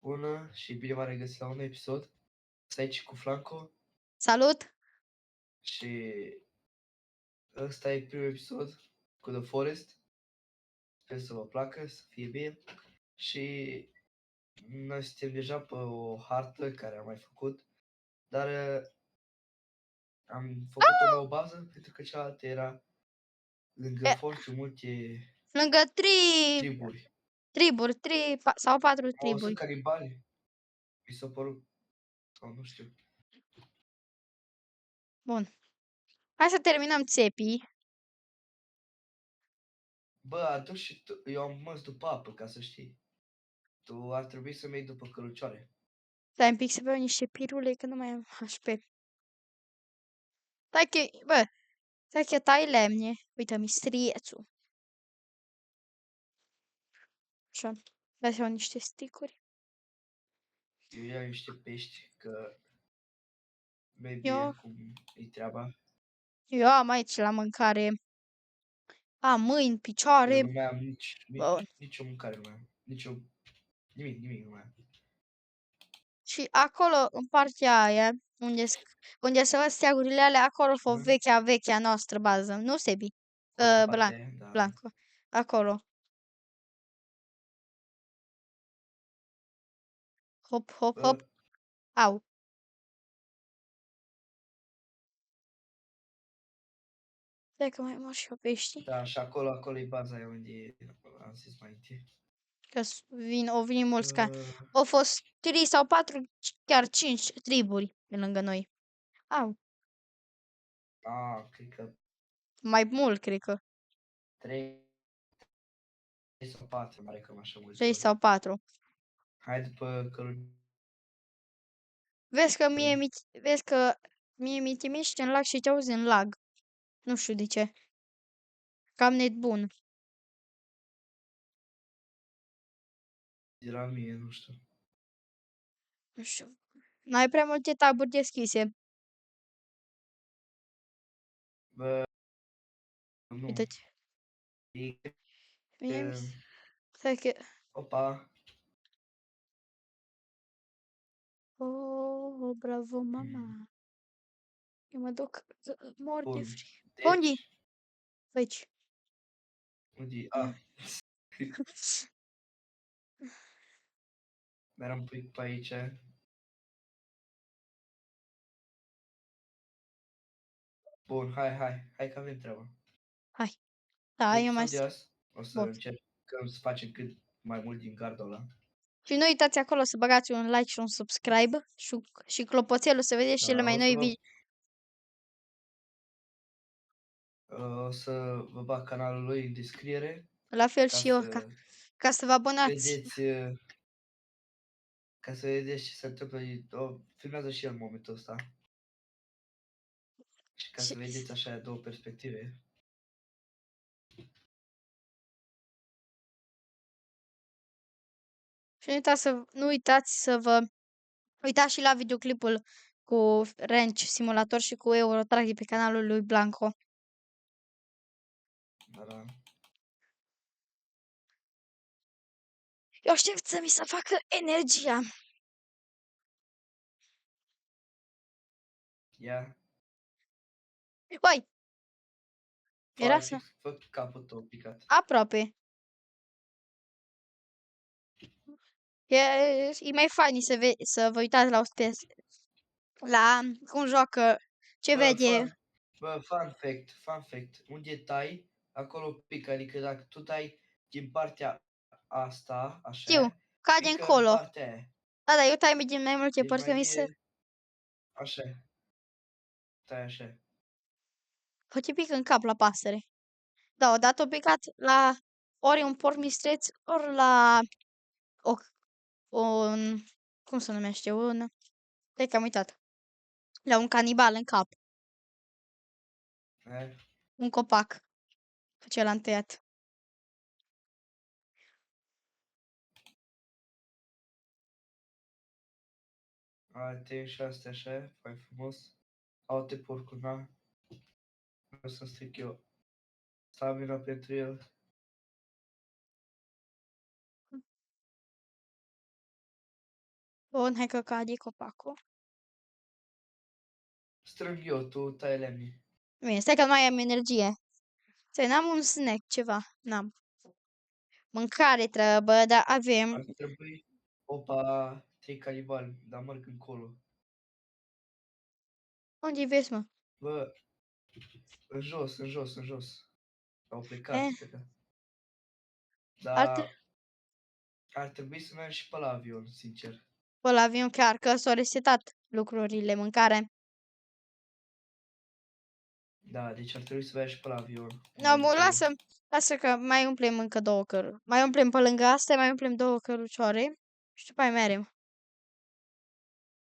Bună și bine v-am regăsit la un nou episod. Sunt aici cu Flanco Salut! și ăsta e primul episod cu The Forest. Sper să vă placă, să fie bine. Și noi suntem deja pe o hartă care am mai făcut, dar am făcut o nouă bază pentru că cealaltă era lângă E, foarte multe lângă triburi. triburi, sau 4 Sunt triburi. canibali, mi s-a părut, sau nu știu. Bun. Hai să terminăm țepii. Bă, atunci și tu, eu am mers după apă, ca să știi. Tu ar trebui să mergi după cărucioare. Stai un pic să beau niște pirule, că nu mai am HP. Stai că tai lemne. Uite, mistriețul. Așa. Hai să iau niște sticuri. Eu iau niște pești, că maybe Eu, acum e treaba. eu am aici la mâncare. Am mâini, Eu picioare. nu mai am Bun. nicio mâncare, nu mai am. Nimic nu mai am. Și acolo, în partea aia, unde se văd steagurile alea, acolo fă Mhm. vechea noastră bază. Nu, Sebi? În Blanc, partea aia, da, da. Blanco. Acolo. Hop, hop, hop. Bă, Au. Stai că mai mor și eu pești. da, și acolo e baza aia unde am zis mai întâi. Că o vin mulți ca. Uh, Au fost 3 sau 4, chiar 5 triburi pe lângă noi. Au. cred că Mai mult, cred că. 3 sau 4, mare cam așa mulți 3 ori. sau 4. Hai după cărucioare. Vezi că mie mi timiște în lag și te auzi în lag. Nu știu de ce. Cam net bun. De la mie, nu știu. Nu știu. N-ai prea multe taburi deschise. Bă, nu. Uite-te. E Mie mi... că... Stai că... Opa. Oh, bravo, Mm. mama. Eu mă duc să mor de Bun. frig. Unde? Deci, Aici. unde... Ah. Merg un pic pe aici. Bun, hai că avem treaba. Hai. Da, eu mai... Episodul de azi o să Bun. încercăm să facem cât mai mult din gardul ăla. Și nu uitați acolo să băgați un like și un subscribe și clopoțelul să vedeți cele Da, mai noi video. o să vă bag canalul lui în descriere La fel ca și eu, să ca să vă abonați. vedeți ca să vedeți ce se întâmplă. Filmează și el în momentul ăsta și ca Și, să vedeți așa două perspective. și nu uitați să vă uitați și la videoclipul cu Ranch Simulator și cu Eurotrack de pe canalul lui Blanco. Da. Eu aștept să mi se facă energia. Ia, Băi, era fai să... fix, fă capul tău picat. Aproape. E mai funny să vă uitați la la cum joacă, ce Bă, vede. fun fact, unde tai, acolo pică, adică dacă tu tai din partea asta, Știu, așa, cade pică în încolo. partea aia. Da, eu time din mai multe Deci părți că mai mi se... e așa, tai așa. Poate pic în cap la pasăre. Da, odată o picat la ori un porc mistreț, ori la o, un... Cum se numește? Cred că am uitat. La un canibal în cap. E? Un copac. Pe ce l-am tăiat. Te și astea așa, fai frumos. Alte porcul, na, o să stric eu stamina pentru el. Bun, hai că cade copacul. Strâng eu, tu tai lemnii. Bine, stai că nu mai am energie. Stai, n-am un snack, ceva. N-am. Mâncare trebuie, dar avem. Ar trebui, opa, 3 canibali, dar merg încolo. Unde-i vezi, mă? Bă, în jos, în jos, în jos. Au plecat, Eh, au plecat. ar te... Dar ar trebui să mergem și pe la avion, sincer. Bă, la avion chiar că s-au resetat lucrurile, mâncare. Da, deci ar trebui să mergem și pe la avion. No, Mai mă, încolo. lasă că mai umplem încă 2 căruri. Mai umplem pe lângă astea, mai umplem 2 cărucioare și după aia merem.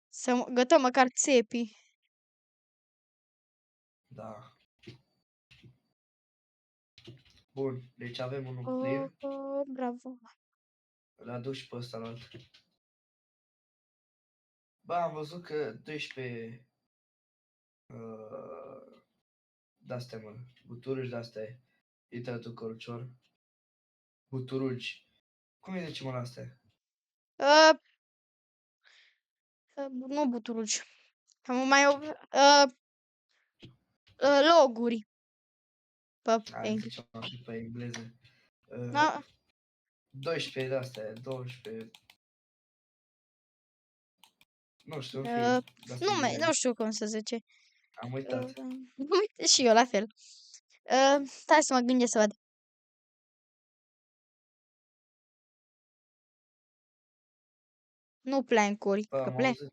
Să gătăm măcar țepii. Da. Bun, deci avem unul Oh, plin. oh, bravo. Îl aduc și pe ăsta la alt. Bă, am văzut că 12 de-astea, mă, buturugi de-astea. Uite tu cărucior. Buturugi. Cum îi zicem la astea? Uh, nu buturugi. Am mai loguri pe Hai, engleză. zicem așa pe engleză. Uh, No, 12 de-astea, 12. Nu știu, în uh, fine, de-astea nu grele. știu cum să zice. Am uitat. Uite și eu la fel. Stai să mă gândesc să văd. Nu plancuri, Bă, că am plan. auzit.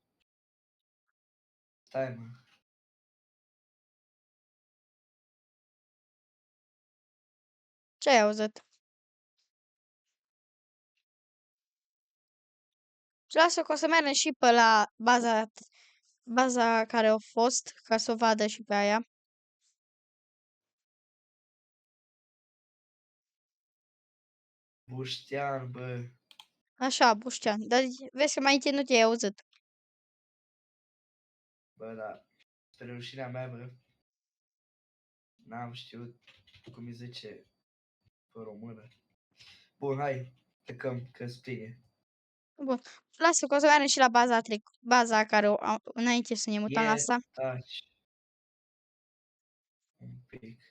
Stai, mă. Ce ai auzit? Și lasă că o să mergem și pe la baza care a fost, ca să o vadă și pe aia. Buștean, bă. Așa, Buștean. Dar vezi că mai întâi nu te-ai auzit. Bă, da. Spre rușinea mea, bă. N-am știut cum îi zice pe română. Bun, hai. Plecăm, că sprie. Bun. Lasă că o să mergem și la baza care înainte să ne mutăm la asta. Taci. Un pic.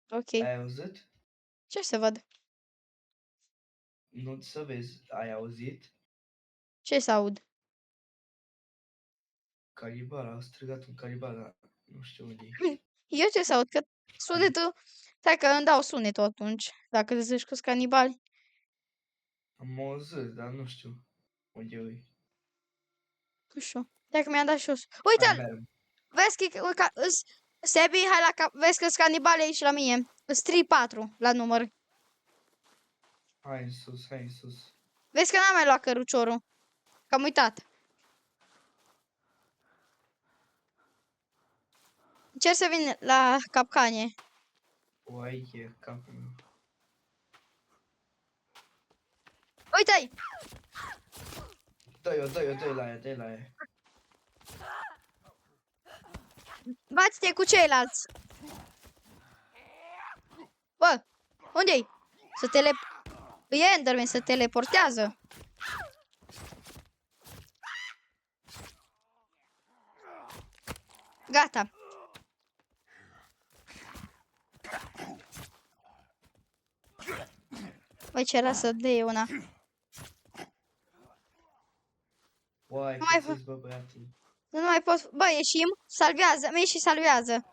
Ok. Ai auzit? Ce să văd? Nu să vezi. Ai auzit? Ce să aud? Canibal, a strigat un canibal, dar nu știu unde e. Eu ce să aud? Că sunetul... Stai că îmi dau sunetul atunci. Dacă zici că-s canibali. Am auzit, dar nu știu unde e. Nu știu. Stai că mi-a dat și os. Hai, Uite-l! mergem. Vezi că Sebi, hai la cap. Vezi că-s canibali aici la mine. Îs 3-4 la număr. Hai în sus, hai în sus. Vezi că n-am mai luat căruciorul. Că am uitat. Încerc să vin la capcane. O, aici e capul meu. Uite-i! Dă-i la ea, dă-i la ea. Bați-te cu ceilalți. Bă, unde-i? E Enderman, se teleportează. Gata. Băi, ce era să dea una. Uai, Nu mai cât bă, băiatul. Nu mai pot. Bă, ieșim. Salvează. Mergi și salvează.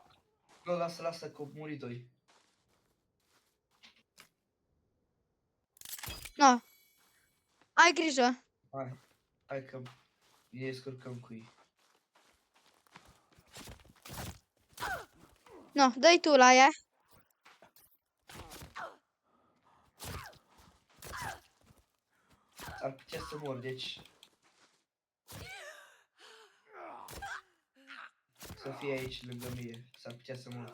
Nu, lasă, că au murit doi. No. Ai grijă. Hai că ne descurcăm cu ei. No, dă-i tu la ea. Ar putea să mor, deci... Să fie aici lângă mine, s-ar putea să mor.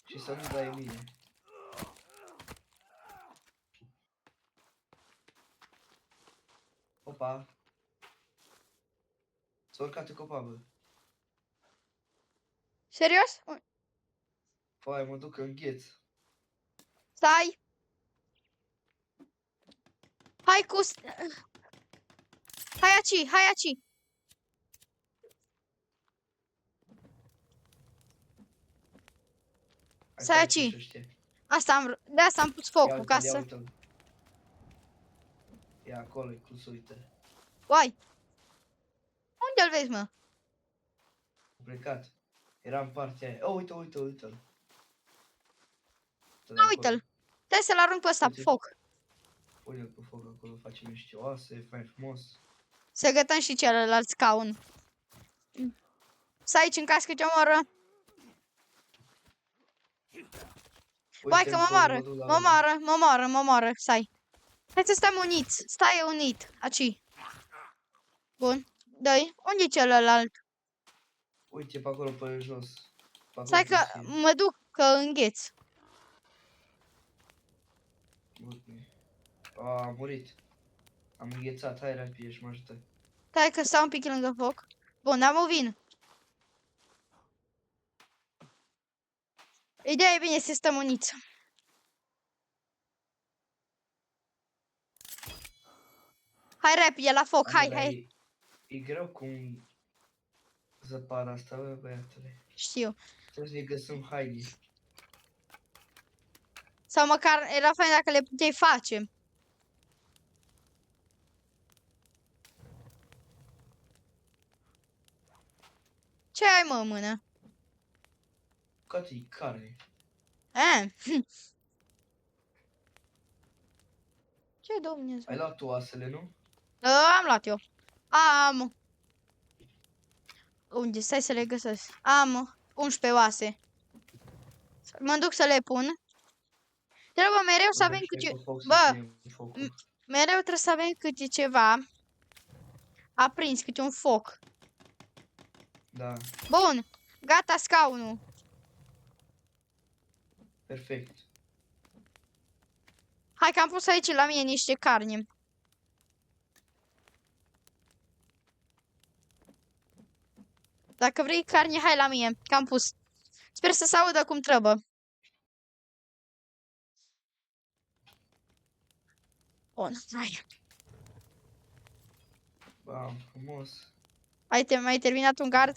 Și să nu dai mine. Opa! S-a urcat în copa, bă. Serios? Păi, mă duc în gheț. Stai. Hai cu... Hai aici, hai aici. Hai Stai aici și aici. ăștia. Asta am vrut. De asta am pus Ia focul, ca uite-l, ia să... uite-l. Ia acolo, cum se uită. Uai. Unde-l vezi, mă? A plecat. Era în partea aia. Oh, uite, uite, uite-l. Uite de Da, acolo. uite-l. Trebuie să-l arunc pe ăsta pe Uite. foc. Pune-l pe foc acolo, facem niște oase, fain frumos. Să gătăm și celălalt scaun. Stai aici în caz că te omoră. Uai că Uite, mă încă unul, moară. mă duc la Mă ăla. moară, mă moară, mă moară. Stai. Hai să stăm uniți. Stai unit. Aici. Bun. Dă-i. Unde e celălalt? Uite, pe acolo, pe jos. Pe acolo Stai că trebuie să fie. mă duc, că îngheț. Uite. A murit. Am înghețat, hai rapid și mă ajută. Stai că stau un pic lângă foc. Bun, am o vin. Ideea e bine să stăm uniți. Hai repede la foc, Hai, hai, dar hai. e greu cum zăpada asta, bă, băiatule. Știu. Trebuie să ne găsim haine. Sau măcar era fain dacă le puteai face. Ce ai, mă, în mână? Cati, carne. Eh. Ce Ai Dumnezeu? luat tu oasele, nu? Am luat eu. Am. Unde? Stai să le găsesc. Am 11 oase. Mă duc să le pun. Trebuie mereu să Îl dăm avem și noi câte... pe foc să Bă, punem focul. mereu trebuie să avem câte ceva aprins, câte un foc. Da, Bun. Gata scaunul. perfect. Hai că am pus aici la mine niște carne. Dacă vrei carne, hai la mine, că am pus. Sper să se audă cum trebuie. Bun, hai. Bam, frumos. Mai terminat un gard?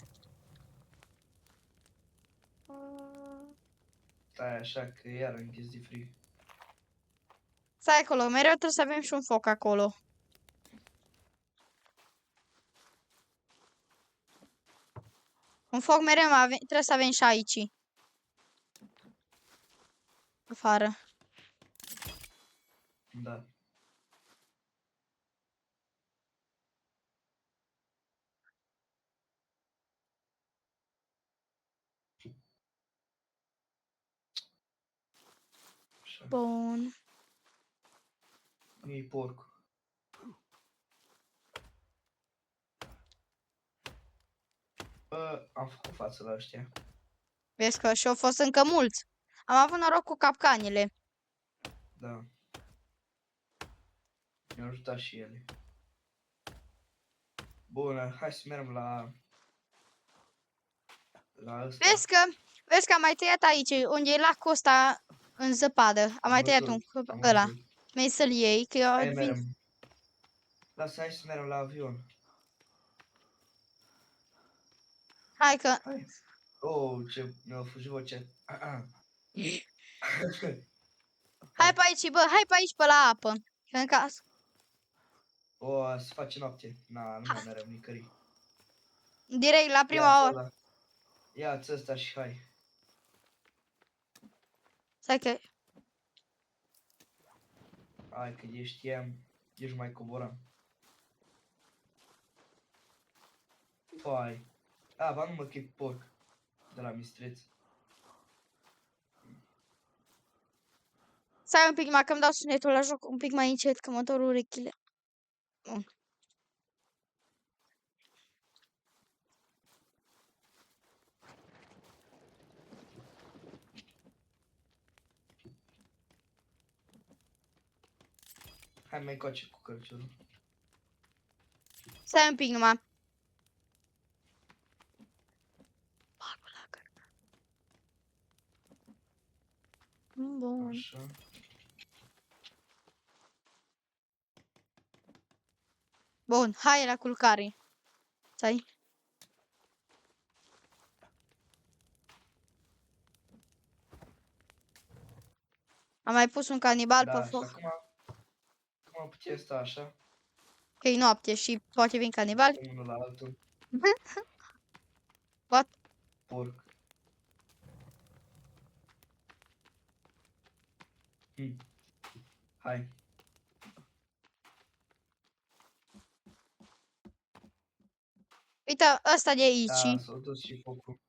Stai așa că iar închis de frig. Stai acolo, mereu trebuie să avem și un foc acolo. Un foc mereu trebuie să avem și aici. Afară. Da. Așa. Bun. Nu-i porc. Bă, am făcut față la ăștia. Vezi că și-au fost încă mulți. Am avut noroc cu capcanele. Da. Mi-au ajutat și ele. Bun, hai să mergem la ăsta. Vezi că am mai tăiat aici, unde e lacul ăsta în zăpadă. Am mai tăiat un Am ăla. văzut. Mi să-l iei, că eu Hai vin. mergem. Lasă, hai să mergem la avion. Hai că... Hai. Oh, ce mi-a fugit vocea. Hai pe aici, bă, hai pe aici, pe la apă. Că în casă. O, se face noapte. Na, nu mai merem nicăieri. Direct la prima oră. Ia-ți ăla. Ia-ți ăsta și hai. Stai că... Hai că știam, ești mai coboram. Fai. A, ba nu mă chip porc. De la mistreț. Stai un pic mai că-mi dau sunetul la joc un pic mai încet, că mă dor urechile. Bun. Hai mai coace cu călciorul. Stai un pic numai. Bun. Așa. Bun, hai la culcare. Stai. Am mai pus un canibal pe Da, și foc. acum putem sta așa, Că e noapte și poate vin canibali. unul la altul, What? porc. Hai, Uite, ăsta de aici. da, s-a dus și focul.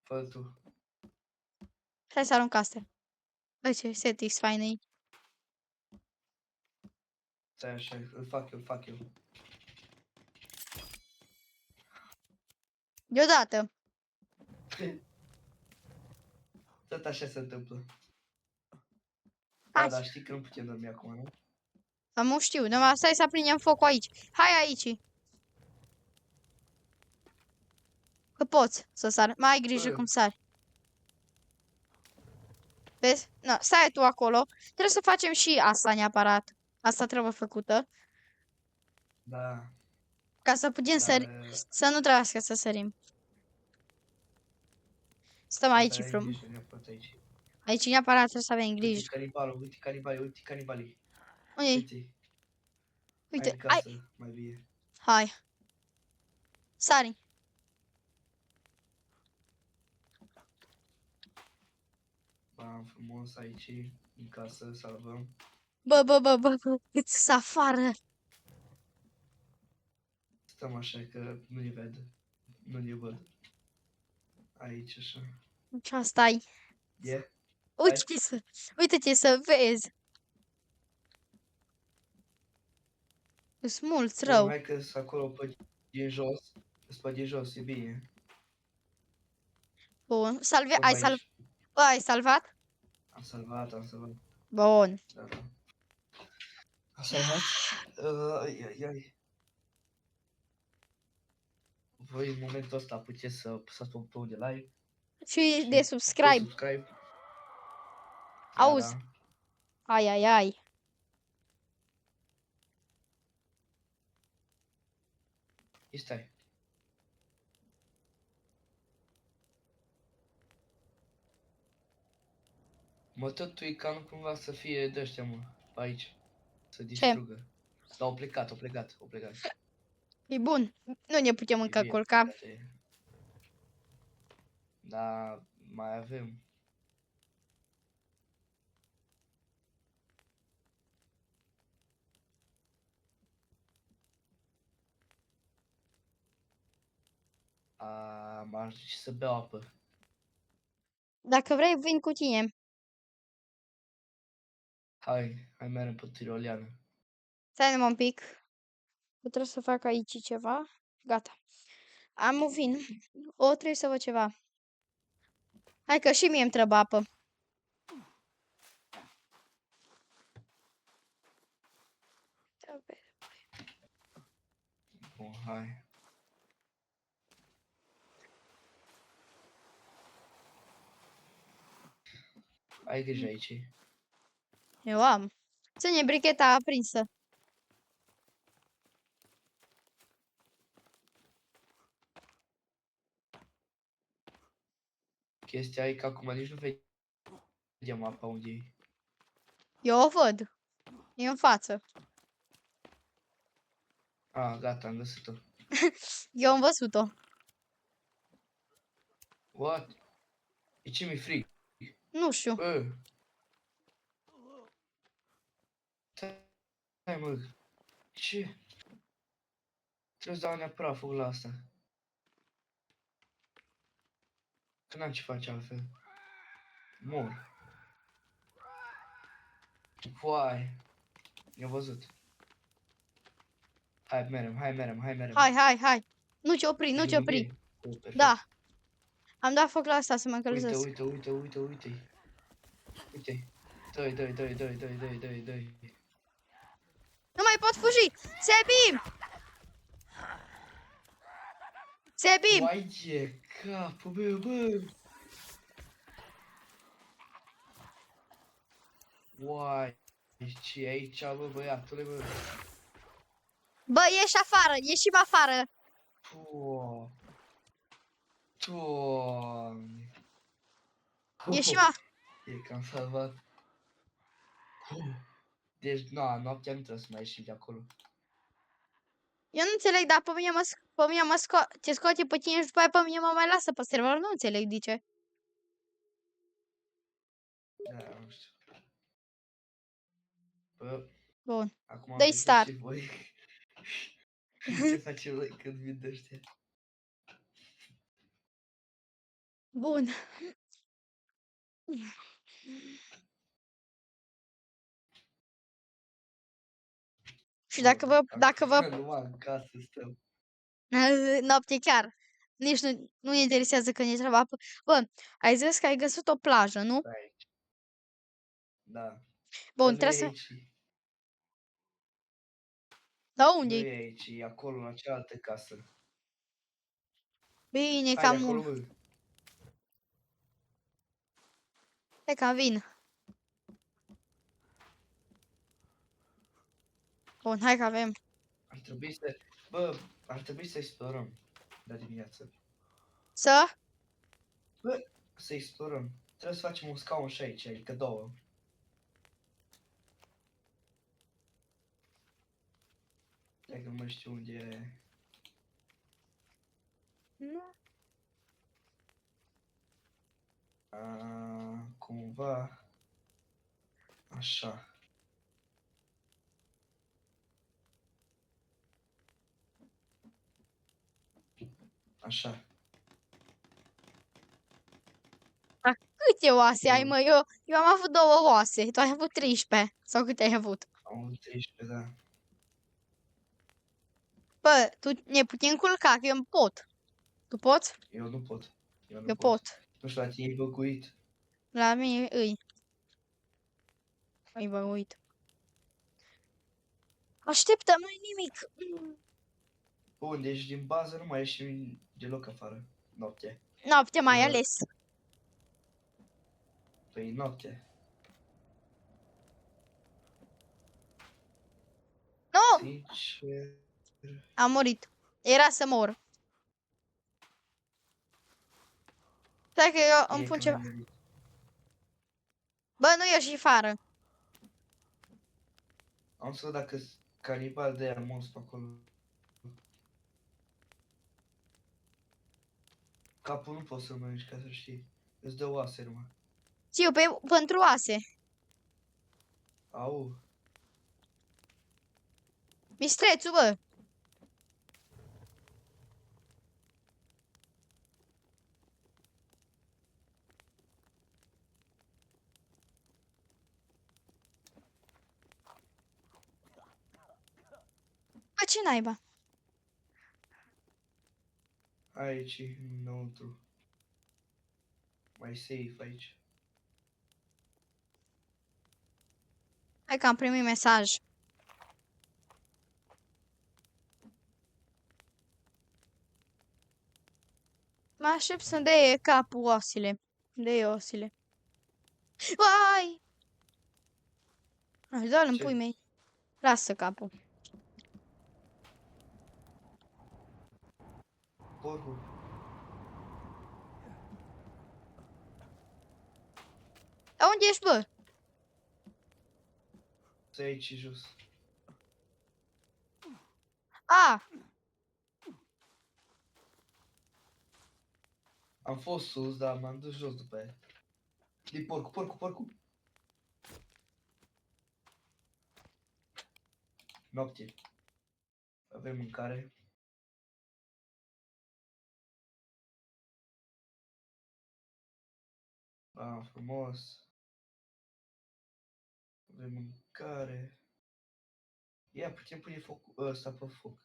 Fă tu. Hai să arunc astea. Uite, settings fain aici. Stai așa, îl fac eu. Deodată. Tot așa se întâmplă. Hai. Da, dar știi că nu putem dormi acum, nu? Am nu știu, numai stai să aprindem focul aici. Hai aici. Că poți să sar. Mai ai grijă cum sari. Vezi? No, stai tu acolo. Trebuie să facem și asta neapărat. Asta trebuie făcută. Da, Ca să putem dar să nu trebuiască să sărim. Stăm aici, ai frum. grijă neapărat aici. Aici neapărat trebuie să avem Uite grijă. canibalul, uite canibalii, uite canibalii. Unde? Uite, hai Uite, în ai. casă, mai bine. Hai. Sari. Bam, frumos aici, în casă, salvăm. Bă. Îți să afară. Stăm așa că nu ne ved. Nu ne văd. Aici așa. Ce stai? E? Uite-te să, uite-te să vezi. Îți mulți Bun, rău. hai că sunt acolo pe din jos. Sunt pe din jos, e bine. Bun. Stăm aici. Ai salvat? Am salvat, am salvat. Bun. Da, da. Am salvat. Ai. Voi în momentul ăsta puteți să apăsați pe butonul de like. Și de De subscribe. subscribe. Auzi. Da. Ai. Stai. Mă tătui ca nu cumva să fie de-ăștia, mă, pe aici. Să Ce? distrugă. Dar au plecat. E bun. Nu ne putem E încă bine, culca. frate. Da, mai avem. M-aș duce să beau apă. Dacă vrei, vin cu tine. Hai mergem pe tiroleană. Stai numai un pic. Trebuie să fac aici ceva. Gata. Am un vin. Trebuie să văd ceva. Hai că și mie îmi trebuie apă. Bun, hai. Ai grijă aici. Eu am. Ține bricheta aprinsă. Chestia e că acum nici nu vedem apa unde e. Eu o văd. E în față. Gata, am găsit-o. Eu am văzut-o. What? E ce mi-e frig? Nu știu. Bă! Stai, mă. Ce? Trebuie să dau neapărat foc la asta. Că n-am ce face altfel. Mor. Uai. I-am văzut. Hai merem. Hai. Nu te opri. Perfect. Da. Am dat foc la asta să mă Uite. încălzesc. Uite. Dă-i. Nu mai pot fugi! Sebi! Uai, ce capul meu, bă! Uai, ce e aici, bă, băiatule, bă? Bă, ieși afară, ieșim afară. Puh. Doamne. Ieșim E că am salvat. Deci, noaptea nu trebuie să mai ieșim de acolo. Eu nu înțeleg, dar pe mine te scoate pe tine și după aia pe mine mă mai lasă pe server. Nu înțeleg de ce. Da, nu știu. Bă, Bun. acum Dă-i vedeți start. și voi ce facem noi când vin de ăștia. Bun. Și dacă vă, Numai în casă stăm. noapte chiar, nici nu ne interesează că ne treaba. Bă, ai zis că ai găsit o plajă, nu? Aici. Da. Bun, Dar nu trebuie e să... aici. Da Nu unde-i? e aici, e acolo, în cealaltă casă. Bine, Hai de cam acolo, mult. bă. Hai că vin. Bun, hai că avem. Ar trebui să... Bă, ar trebui să explorăm de dimineață. Să? Bă, să explorăm. Trebuie să facem un scaun și aici, adică două. Dacă nu mai știu unde e. Nu. Cumva... Așa. Așa. Câte oase ai, Bun. mă? Eu am avut 2 oase. Tu ai avut 13. Sau câte ai avut? Am avut 13, da. Bă, tu ne putem culca, că eu pot. Tu poți? Eu nu pot. Eu nu Eu pot. pot. Nu știu, la tine e băguit. La mine îi. Îi bă, uit. Așteptă, mai nimic. Bun, deci din bază nu mai ieșim deloc afară. Noapte. Noapte mai Că- ales. Păi noapte. Nu! Sincer... Am murit. Era să mor. Stai că eu îmi E pun că n-ai ceva. murit. Bă, nu ieși afară. Am să văd dacă canibal de aia monstru pe acolo. Capul nu poți să-l mănânci, ca să știi. Îți dă oase numai. Țiu, pentru oase. Au. Mistrețu, bă. Bă, ce naiba? Aici, înăuntru. Mai safe aici. Hai că am primit mesaj. Mă aștept să-mi dea capul oasele. De oasele. Vai! Hai, dă-l în Ce? pui mei. Lasă capul. Porcul. Dar unde ești, bă? Să aici jos. A! Am fost sus, dar m-am dus jos după aia. E porcul. Noapte. Avem mâncare. Frumos. Avem mâncare. Ia, putem pune focul ăsta pe foc.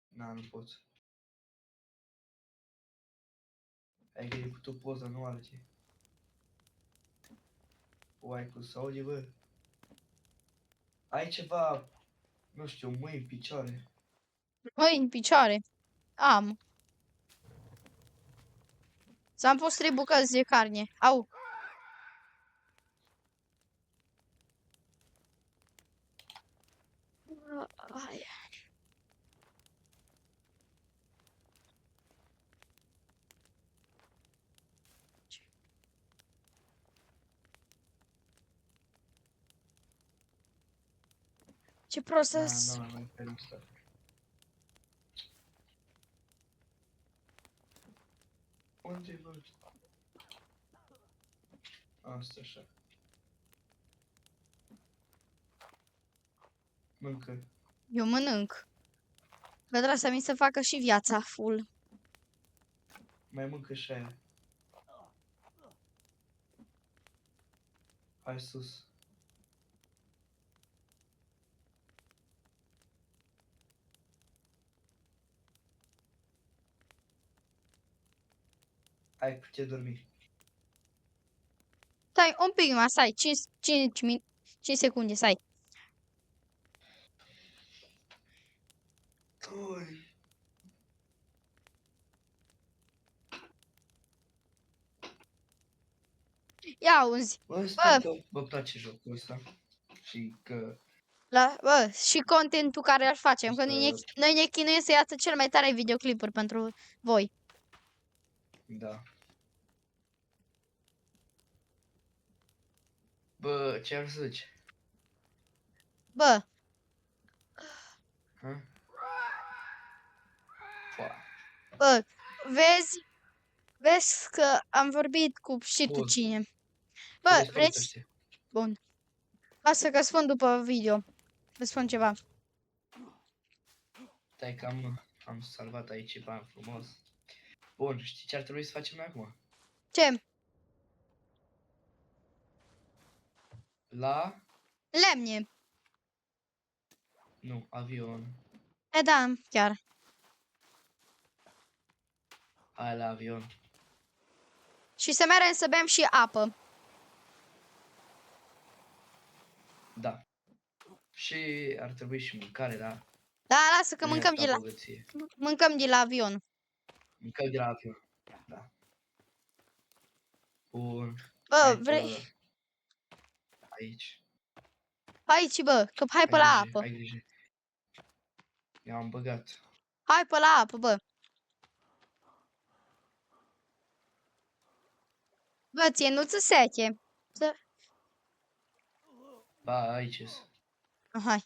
Nu pot. Ai că ai putut poza, nu alții. Uai, cum se aude, bă. Ai ceva, nu știu, mâini, picioare. Măi, în picioare. Am. S-am pus 3 bucăți de carne. Au. Ce prost Da, să... nu, nu, pe ăsta. Unde văd? Asta așa. Mâncă. Eu mănânc. Dar trebuie să mi se facă și viața full. Mai mâncă și aia. Hai sus. Hai, putem dormi. Stai, un pic mai, stai, 5 secunde, stai. Ui. Ia auzi, Bă, sper bă, că vă place jocul ăsta. Și că... bă, și contentul care îl facem, că Să... noi ne chinuim să iasă cel mai tare videoclipuri pentru voi. Da. Bă, ce ar să zici? Bă, Ha? Foa. bă, vezi că am vorbit cu și tu Bun. cine. Bă, Bă, spun vreți? ăștia. Bun. Lasă că spun după video. Vă spun ceva. Stai că am salvat aici bani frumos. Bun, știi ce ar trebui să facem noi acum? Ce? La... Lemne. Nu, avion. E da, chiar. Hai la avion. Și să mergem să bem și apă. Da. Și ar trebui și mâncare, da? Da, lasă că Nu e mâncăm atâta de la, bogăție. mâncăm de la avion. Mâncăm de la avion. Da. Bun. Bă, Hai vrei? pe aici. Aici, bă, că hai pe Ai la grijă, apă. ai grijă. I-am băgat. Hai pe la apă, bă. Bă, ție nu-ți sete. Ba, aici -s. Hai.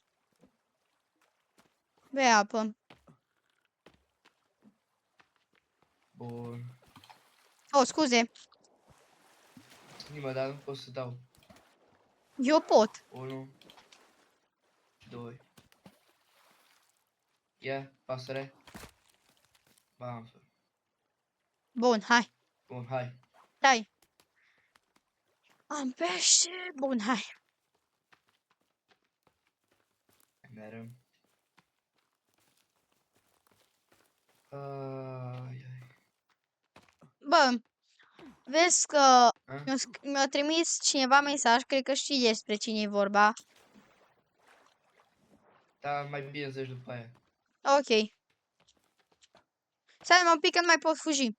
Bei apă. Bun. Oh, scuze. Nima, dar nu pot să dau. Eu pot. 1, 2. Ia, pasăre. Bam. Bun, hai. Bun, hai. Dai. Am pește. Bun, hai. Merem. Ai, ai. Bă, vezi că A? mi-a trimis cineva mesaj, cred că știi despre cine e vorba. Da, mai bine zici după aia. Ok. Stai un pic că nu mai pot fugi.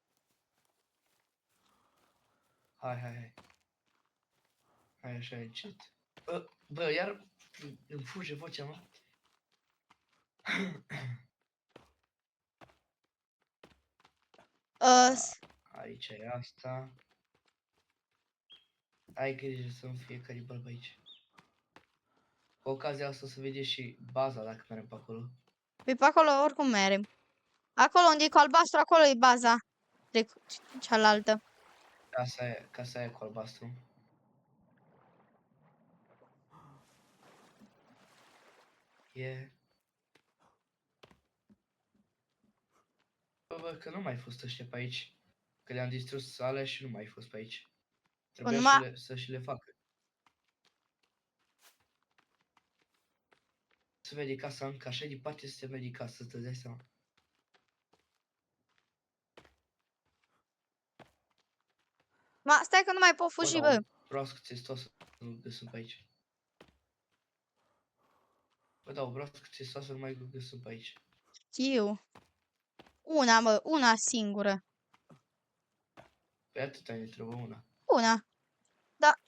Hai, hai, hai. Hai așa încet. Bă, iar îmi fuge vocea, mă. Aici e asta. Ai grijă să nu fie canibal pe aici. Cu ocazia asta să vedeți și baza dacă merem pe acolo. Păi pe acolo oricum merem. Acolo unde e cu albastru, acolo e baza. De cealaltă. Casa aia cu albastru. E... Bă, că nu mai fost ăștia pe aici. Că le-am distrus alea și nu mai fost pe aici. Trebuia numai- să și le facă. Se vede casa încă așa departe să se vede casa, să te dai seama. Stai că nu mai pot Bă, fugi, dar bă. broască țestoasă nu găsim pe aici. Bă, da, o broască țestoasă nu mai găsim pe aici. Știu. Una, bă, una singură. Pe atâta ne trebuie una. Una. Da.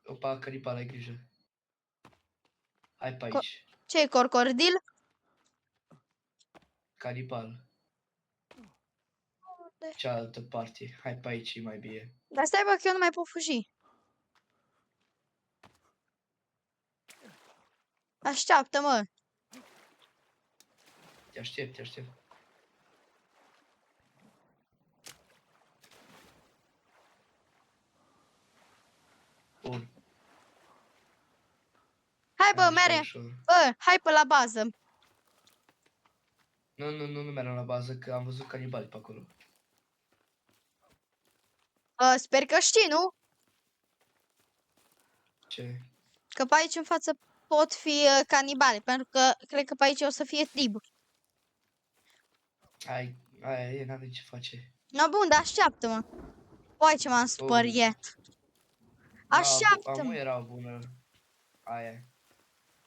Opa, canibal, ai grijă. Hai pe Co- aici. Ce e crocodil? Canibal. cealaltă parte. Hai pe aici, e mai bine. Dar stai, bă, că eu nu mai pot fugi. Așteaptă-mă. Te aștept, te aștept. Bun, Hai, hai bă, așa mere. ușor. Bă, hai pe la bază. Nu mergem la bază, că am văzut canibali pe acolo. Sper că știi, nu? Ce? Că pe aici în față pot fi canibale, pentru că cred că pe aici o să fie trib. Aia e, n-are ce face. No, bun, dar așteaptă-mă. Uai, ce m-am Oh, speriat. da, amu Așteaptă-mă. era bună. Aia.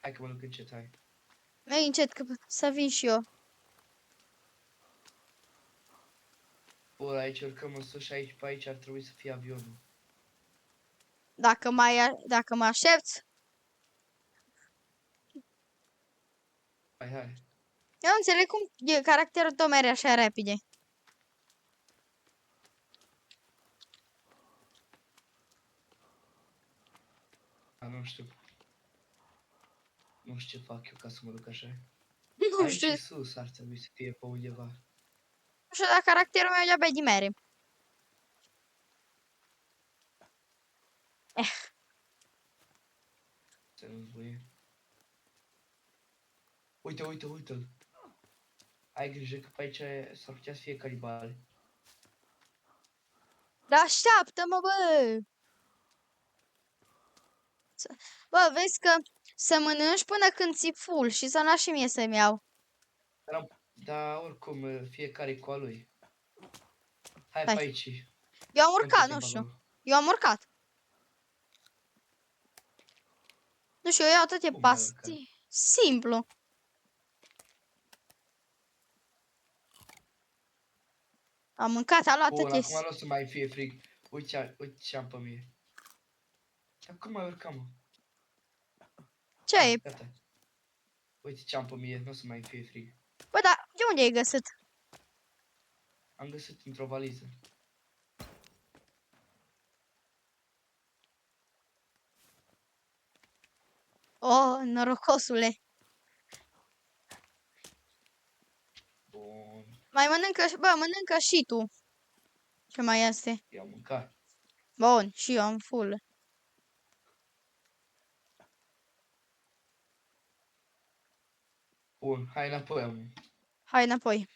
Hai că mă duc încet, hai. Mergi încet, că să vin și eu. Bun, aici urcăm în sus și aici, pe aici ar trebui să fie avionul. Dacă mă aștepți. Hai. Eu nu înțeleg cum e caracterul tău merge așa repede. Dar nu știu. Nu știu ce fac eu ca să mă duc așa. Nu Aici știu, e sus, ar trebui să fie pe undeva. nu știu dacă caracterul meu de-abia de mere. Să nu zbuie. Uite-l. Ai grijă că pe aici s-ar putea să fie canibali. Dar așteaptă-mă, bă! Bă, vezi că să mănânci până când ții full și să lași și mie să-mi iau. Dar oricum, fiecare cu a lui. Hai Stai. pe aici. Eu am urcat, Încă-te nu pe știu. acolo. Eu am urcat. Nu știu, eu iau toate Cum ai urcat? pastii. Simplu. Am mâncat, am luat Bun, toate. acum nu o să mai fie frig. Uite ce am pe mine. Dar cum mai urcam, mă? Ce e? Gata. Uite ce am pe mine, nu o să mai fie frig. Bă, dar de unde ai găsit? Am găsit într-o valiză. Oh, norocosule. Bun, Mai mănâncă, bă, mănâncă și tu. Ce mai este? i-am mâncat. Bun, și eu am full. Bun, hai înapoi, am. Hai înapoi.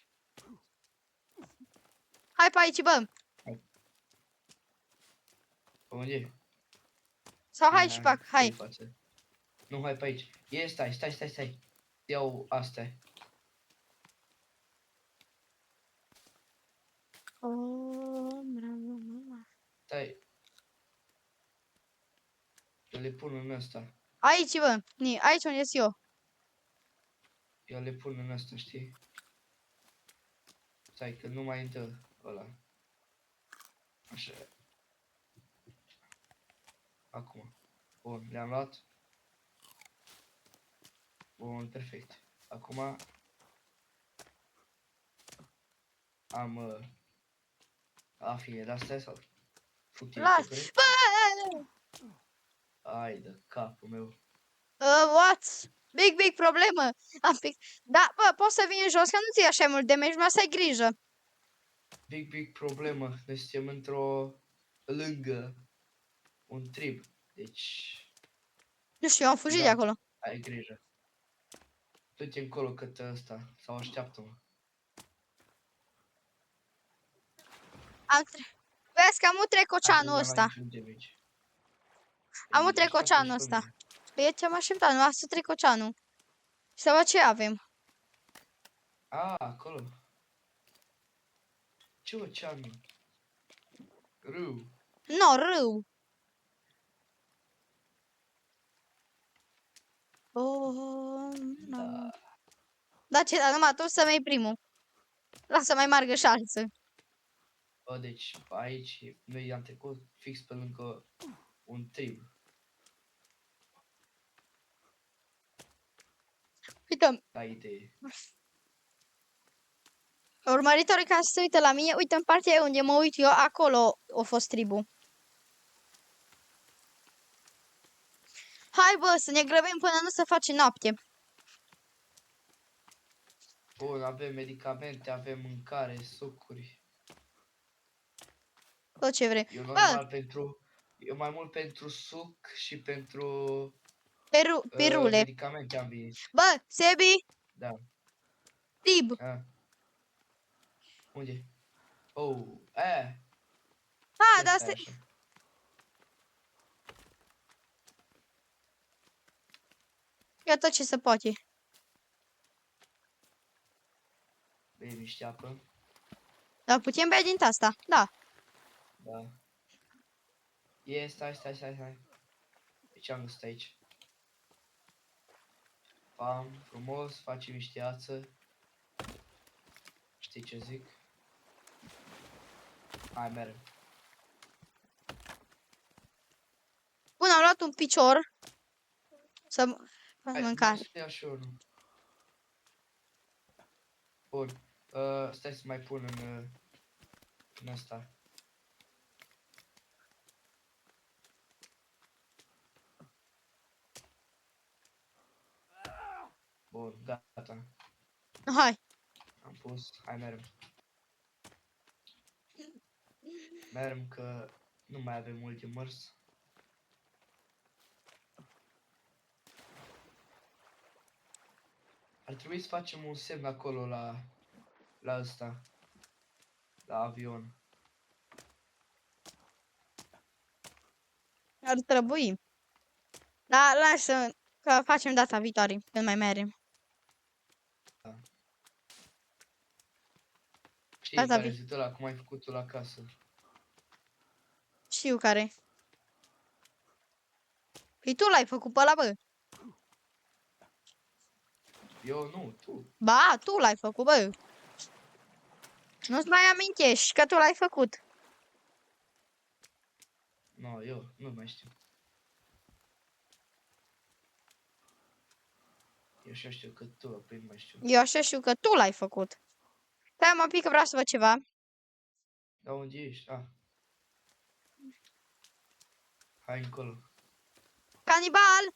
Hai pe aici, bă. Pe unde? Sau hai și pac, Dă-i hai. față. Nu, hai pe aici. Stai. Iau astea. Oh, bravo, mama. Stai. Eu le pun în ăsta. Aici, bă. Aici unde sunt eu. Eu le pun în ăsta, știi? Stai, că nu mai intră ăla. Așa. Acum. Bun, le-am luat. Bun, perfect. Acum am afine de-astea sau futii Las. pepere. Bă! Ai de capul meu. What? Big problemă. Am pic. Da, bă, poți să vii în jos, că nu ți așa mult damage, mai să ai grijă. Big problemă. Noi suntem lângă un trib. Deci, Nu știu, eu am fugit de da, acolo. ai grijă. Du-te încolo cât ăsta, sau așteaptă-mă. Vezi că am Dacă trecoceanul n-am luat ăsta. niciun damage. Am Ei, așteaptă trecoceanul și pe ăsta. mine. Păi ce am așteptat, nu asta trecoceanul. Și să văd ce avem. Acolo. Ce oceanul? Râu. No, râu. Oh, no. Da. Da, ce, dar numai tu să mai primul. Lasă mai margă și alții. Bă, deci aici noi am trecut fix pe lângă un trib. Uite, Ai idee. Urmăritorii ca să se uită la mine, uite în partea unde mă uit eu, acolo a fost tribu. Hai bă, să ne grăbim până nu se face noapte. Bun, avem medicamente, avem mâncare, sucuri. Tot ce vrei. Eu Bă, normal pentru... Eu mai mult pentru suc și pentru pirule. medicamente am venit. Bă, Sebi, Da. Tib. Unde? Oh, Ha, ce dar stai așa? ia tot ce se poate. Bine, niște apă. Dar putem bea din asta, da. Da. Stai. Ce am găsit aici? Pam, frumos, facem niște ață. Știi ce zic? Hai, mergem. Bun, am luat un picior. Să Hai, mâncare. să iau și eu unul. Bun. Stai să mai pun în asta. Bun, gata. Hai. Am pus. Hai, mergem. Mergem că nu mai avem mult de mers. Ar trebui să facem un semn acolo la ăsta. La avion. Ar trebui. Da, lasă că facem data viitoare, când mai mergem. Știi Data care vi. zic ăla, cum ai făcut tu la casă? Știu care. Păi tu l-ai făcut pe ăla, bă. Eu nu, tu. Ba, tu l-ai făcut, bă. Nu-ți mai amintești că tu l-ai făcut. Nu, eu nu mai știu. Eu așa știu că tu, apoi nu mai știu. Eu așa știu că tu l-ai făcut. Stai mă pic că vreau să văd ceva. Dar unde ești? Hai încolo. Canibal!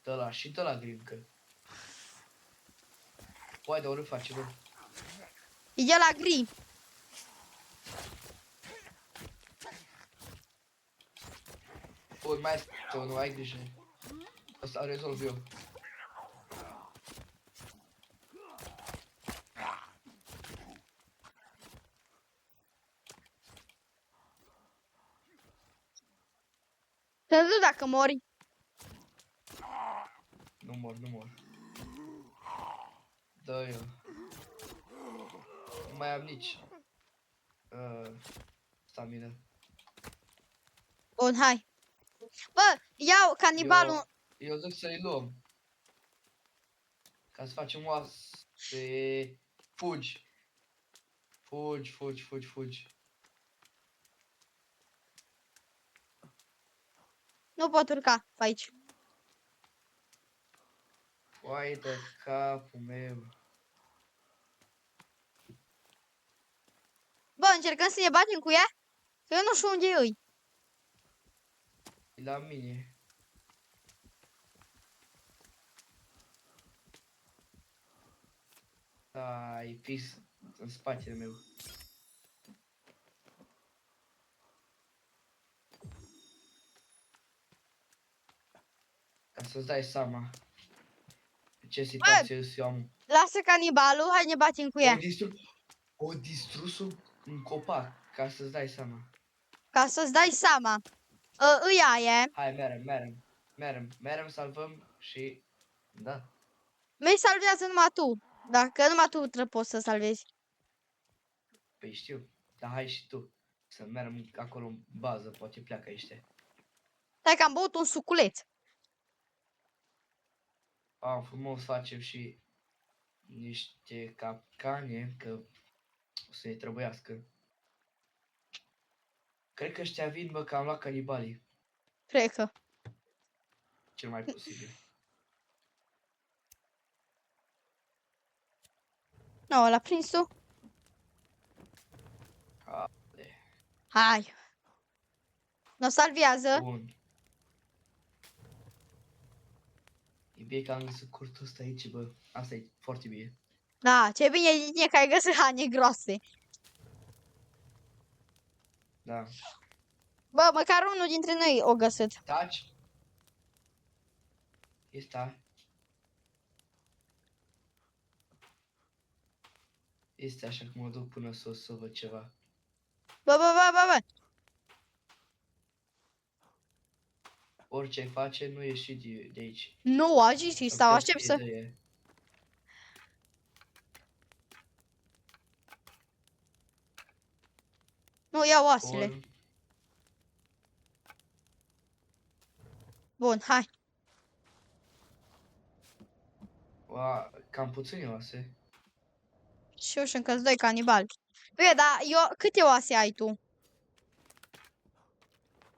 Dă-la și dă-la grimcă. Poate ori face, bă. E de la gri. Bun, mai este unul, ai grijă. Asta rezolv eu. Te duc dacă mori. Nu mor. Dă eu. Nu mai am nici stamina. Bun, hai. Bă, iau canibalul. Eu zic să-i luăm. Ca să facem oase. Fugi. Fugi. Nu pot urca pe aici. Uai de capul meu. Bă, încercăm să ne batem cu ea? Că eu nu știu unde e îi. E la mine. Da, e fix în spatele meu. Ca să-ți dai seama în ce situație eu am. Lasă canibalul, hai ne batem cu ea. O distrus un copac, ca să-ți dai seama. Ca să-ți dai seama. Îi e. Hai, merem, salvăm și... Da. Mi salvează numai tu. Dacă numai tu poți să salvezi. Păi știu, dar hai și tu. Să mergem acolo în bază, poate pleacă ăștia. Stai că am băut un suculeț. Frumos facem și niște capcane, că o să ne trebuiască. Cred că ăștia vin, bă, că am luat canibalii. Cred că. Cel mai posibil. Nu, l-a prins tu? Ale. Hai. Nu salvează. Bun. E bine că am găsit curtul ăsta aici, bă. Asta e foarte bine. Da, ce bine e că ai găsit haine groase. Da. Bă, măcar unul dintre noi o găsit. Taci. Este. Este așa că mă duc până sus să văd ceva. Bă. Orice ai face, nu ieși de aici. Nu, agi și stau, Am aștept fie să... idee. Nu, iau oasele. Ori, Bun, hai. cam puține oase. Și eu și încă-s doi canibali. Bine, dar câte oase ai tu?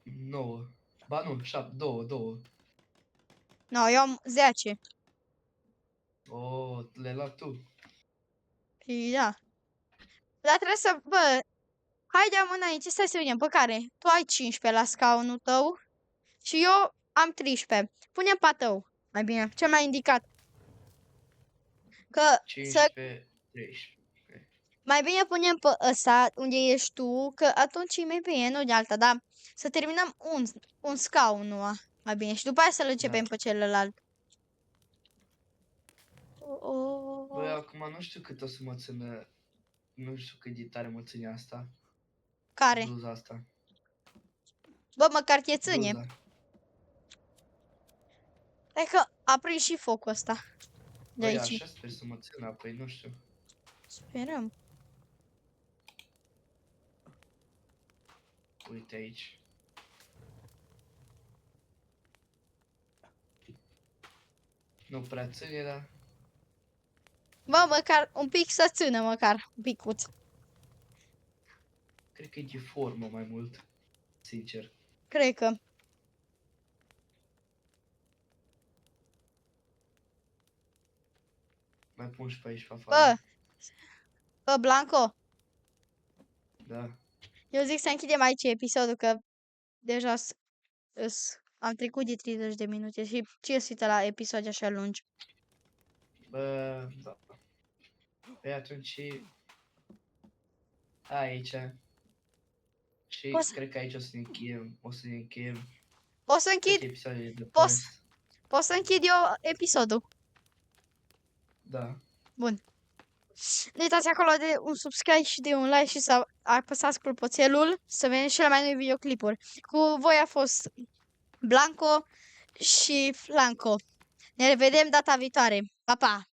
9. Ba nu, 7, 2. No, eu am 10. Oh, le luat tu. Păi da. Dar trebuie să... Bă, haide-am înainte, stai să vedem, pe care? Tu ai 15 la scaunul tău și eu am 13. Punem patău. Mai bine, cel mai indicat. Că să 15, 13. mai bine punem pe ăsta unde ești tu, că atunci e mai bine, nu de alta, dar să terminăm un scaun, nu? Mai bine, și după aia să-l începem pe celălalt. Băi, acum nu știu cât o să mă țină. Nu știu cât de tare mă ține asta. Care? Bluza asta. Bă, măcar te ține. Bluza. Hai că a prins și focul ăsta. De Băi, aici. așa sper să mă țină, apoi nu știu. Sperăm. Uite aici. Nu prea ține, dar... Bă, măcar un pic să țină, măcar. Un picuț. Cred că e de formă mai mult. Sincer. Cred că. Mai pun și pe aici pe Bă. afară. Bă, Blanco. Da. Eu zic să închidem aici episodul, că deja am trecut de 30 de minute și ce să uită la episoade așa lungi. Bă, da. Păi atunci... Aici. Și Poți- cred că aici o să ne încheiem. O să ne încheiem. O să închid, Câte episoade de Poți- Forest. pot să închid eu episodul. Da. Bun. Nu uitați acolo de un subscribe și de un like și să apăsați clopoțelul să vedeți cele mai noi videoclipuri. Cu voi a fost Blanco și Flanco. Ne revedem data viitoare. Pa, pa!